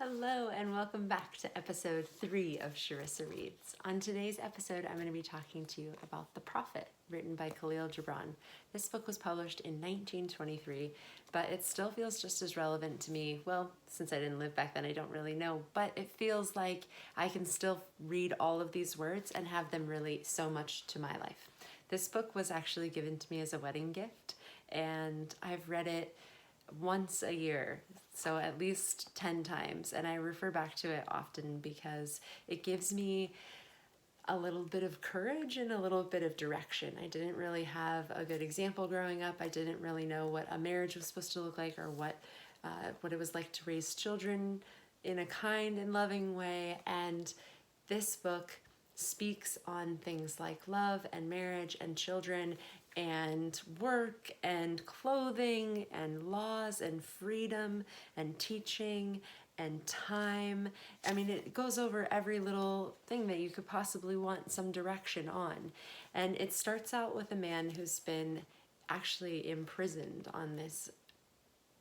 Hello and welcome back to episode 3 of Sharissa Reads. On today's episode, I'm going to be talking to you about The Prophet, written by Khalil Gibran. This book was published in 1923, but it still feels just as relevant to me. Well, since I didn't live back then, I don't really know, but it feels like I can still read all of these words and have them relate so much to my life. This book was actually given to me as a wedding gift, and I've read it once a year, so at least 10 times, and I refer back to it often because it gives me a little bit of courage and a little bit of direction. I didn't really have a good example growing up. I didn't really know what a marriage was supposed to look like or what it was like to raise children in a kind and loving way, and this book speaks on things like love and marriage and children and work and clothing and laws and freedom and teaching and time. I mean, it goes over every little thing that you could possibly want some direction on. And it starts out with a man who's been actually imprisoned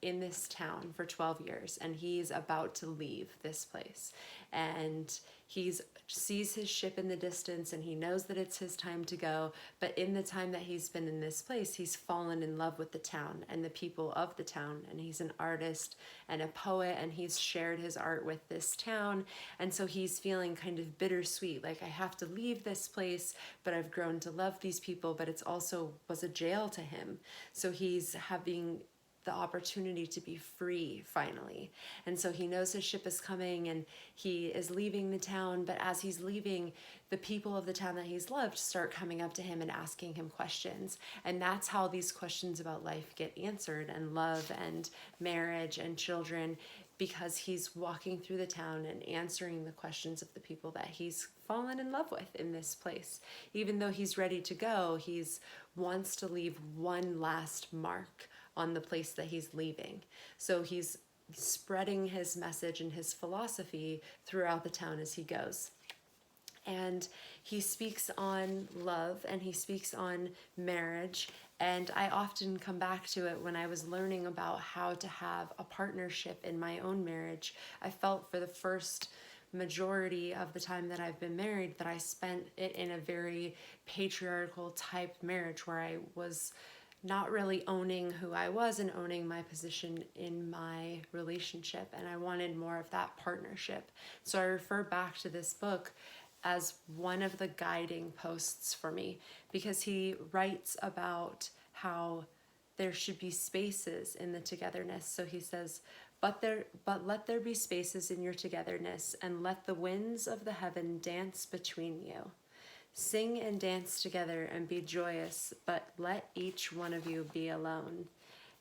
in this town for 12 years, and he's about to leave this place, and he sees his ship in the distance and he knows that it's his time to go. But in the time that he's been in this place, he's fallen in love with the town and the people of the town, and he's an artist and a poet, and he's shared his art with this town, and so he's feeling kind of bittersweet, like I have to leave this place, but I've grown to love these people. But it's also was a jail to him, so he's having the opportunity to be free finally. And so he knows his ship is coming and he is leaving the town, but as he's leaving, the people of the town that he's loved start coming up to him and asking him questions. And that's how these questions about life get answered, and love and marriage and children, because he's walking through the town and answering the questions of the people that he's fallen in love with in this place. Even though he's ready to go, he's wants to leave one last mark on the place that he's leaving. So he's spreading his message and his philosophy throughout the town as he goes. And he speaks on love and he speaks on marriage. And I often come back to it when I was learning about how to have a partnership in my own marriage. I felt for the first majority of the time that I've been married that I spent it in a very patriarchal type marriage where I was not really owning who I was and owning my position in my relationship, and I wanted more of that partnership. So I refer back to this book as one of the guiding posts for me, because he writes about how there should be spaces in the togetherness. So he says, but let there be spaces in your togetherness, and let the winds of the heaven dance between you. Sing and dance together and be joyous, but let each one of you be alone.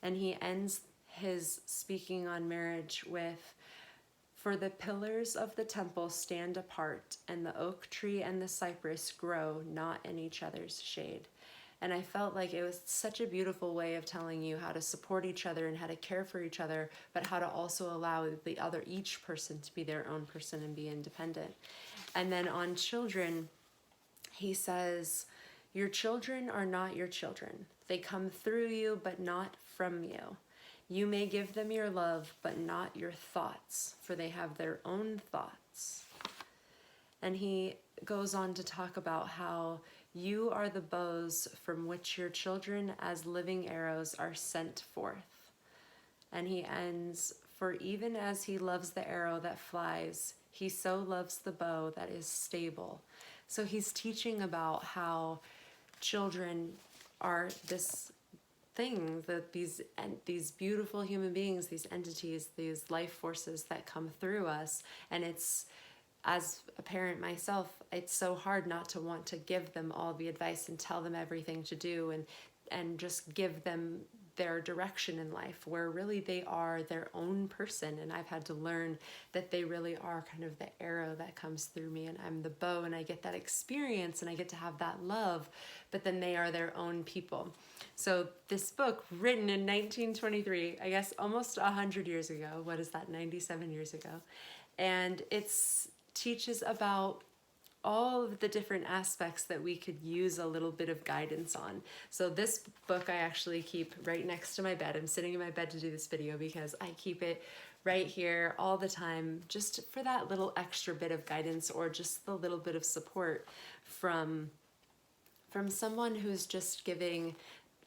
And he ends his speaking on marriage with, for the pillars of the temple stand apart, and the oak tree and the cypress grow not in each other's shade. And I felt like it was such a beautiful way of telling you how to support each other and how to care for each other, but how to also allow each person to be their own person and be independent. And then on children, he says, your children are not your children. They come through you, but not from you. You may give them your love, but not your thoughts, for they have their own thoughts. And he goes on to talk about how you are the bows from which your children as living arrows are sent forth. And he ends, for even as he loves the arrow that flies, he so loves the bow that is stable. So he's teaching about how children are this thing, that these beautiful human beings, these entities, these life forces that come through us. And it's, as a parent myself, it's so hard not to want to give them all the advice and tell them everything to do and just give them their direction in life, where really they are their own person. And I've had to learn that they really are kind of the arrow that comes through me, and I'm the bow, and I get that experience and I get to have that love, but then they are their own people. So this book, written in 1923, I guess almost 100 years ago, what is that, 97 years ago, and it's teaches about all of the different aspects that we could use a little bit of guidance on. So this book I actually keep right next to my bed. I'm sitting in my bed to do this video because I keep it right here all the time, just for that little extra bit of guidance or just the little bit of support from someone who's just giving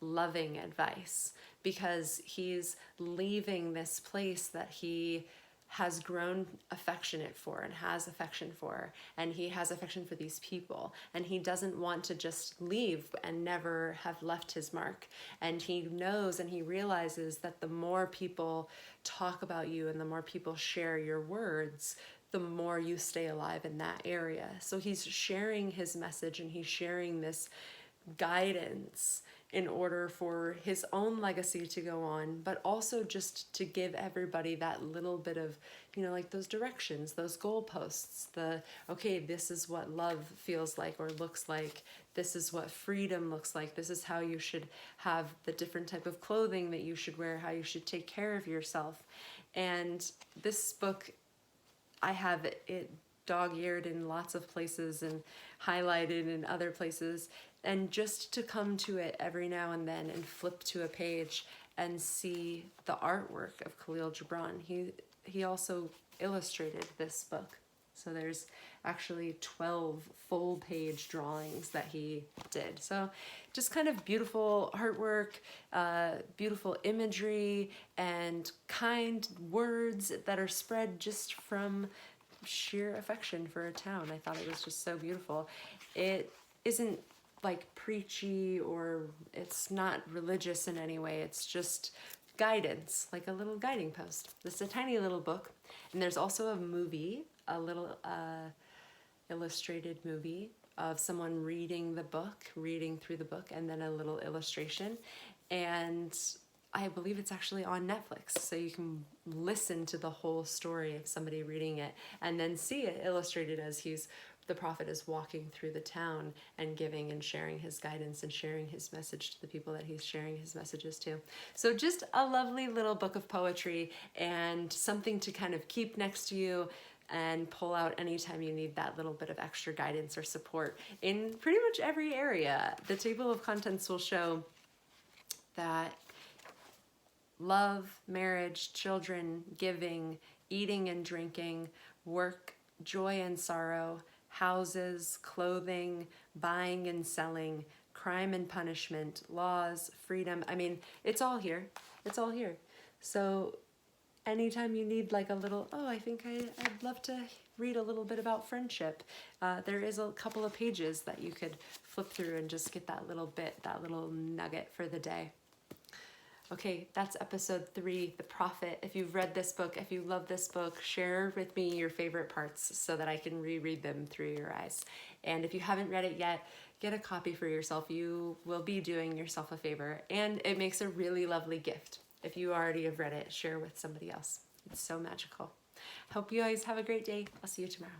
loving advice, because he's leaving this place that he has grown affectionate for and has affection for, and he has affection for these people, and he doesn't want to just leave and never have left his mark. And he knows and he realizes that the more people talk about you and the more people share your words, the more you stay alive in that area. So he's sharing his message and he's sharing this guidance in order for his own legacy to go on, but also just to give everybody that little bit of, like those directions, those goalposts, okay, this is what love feels like or looks like. This is what freedom looks like. This is how you should have the different type of clothing that you should wear, how you should take care of yourself. And this book, I have it dog-eared in lots of places and highlighted in other places, and just to come to it every now and then and flip to a page and see the artwork of Khalil Gibran. He also illustrated this book. So there's actually 12 full page drawings that he did. So just kind of beautiful artwork, beautiful imagery, and kind words that are spread just from sheer affection for a town. I thought it was just so beautiful. It isn't like preachy, or it's not religious in any way. It's just guidance, like a little guiding post. This is a tiny little book. And there's also a movie, a little illustrated movie of someone reading through the book, and then a little illustration. And I believe it's actually on Netflix, so you can listen to the whole story of somebody reading it and then see it illustrated as the prophet is walking through the town and giving and sharing his guidance and sharing his message to the people that he's sharing his messages to. So just a lovely little book of poetry, and something to kind of keep next to you and pull out anytime you need that little bit of extra guidance or support in pretty much every area. The table of contents will show that love, marriage, children, giving, eating and drinking, work, joy and sorrow, houses, clothing, buying and selling, crime and punishment, laws, freedom. I mean, it's all here. It's all here. So anytime you need like a little, I think I'd love to read a little bit about friendship, there is a couple of pages that you could flip through and just get that little bit, that little nugget for the day. Okay, that's episode 3, The Prophet. If you've read this book, if you love this book, share with me your favorite parts so that I can reread them through your eyes. And if you haven't read it yet, get a copy for yourself. You will be doing yourself a favor, and it makes a really lovely gift. If you already have read it, share with somebody else. It's so magical. Hope you guys have a great day. I'll see you tomorrow.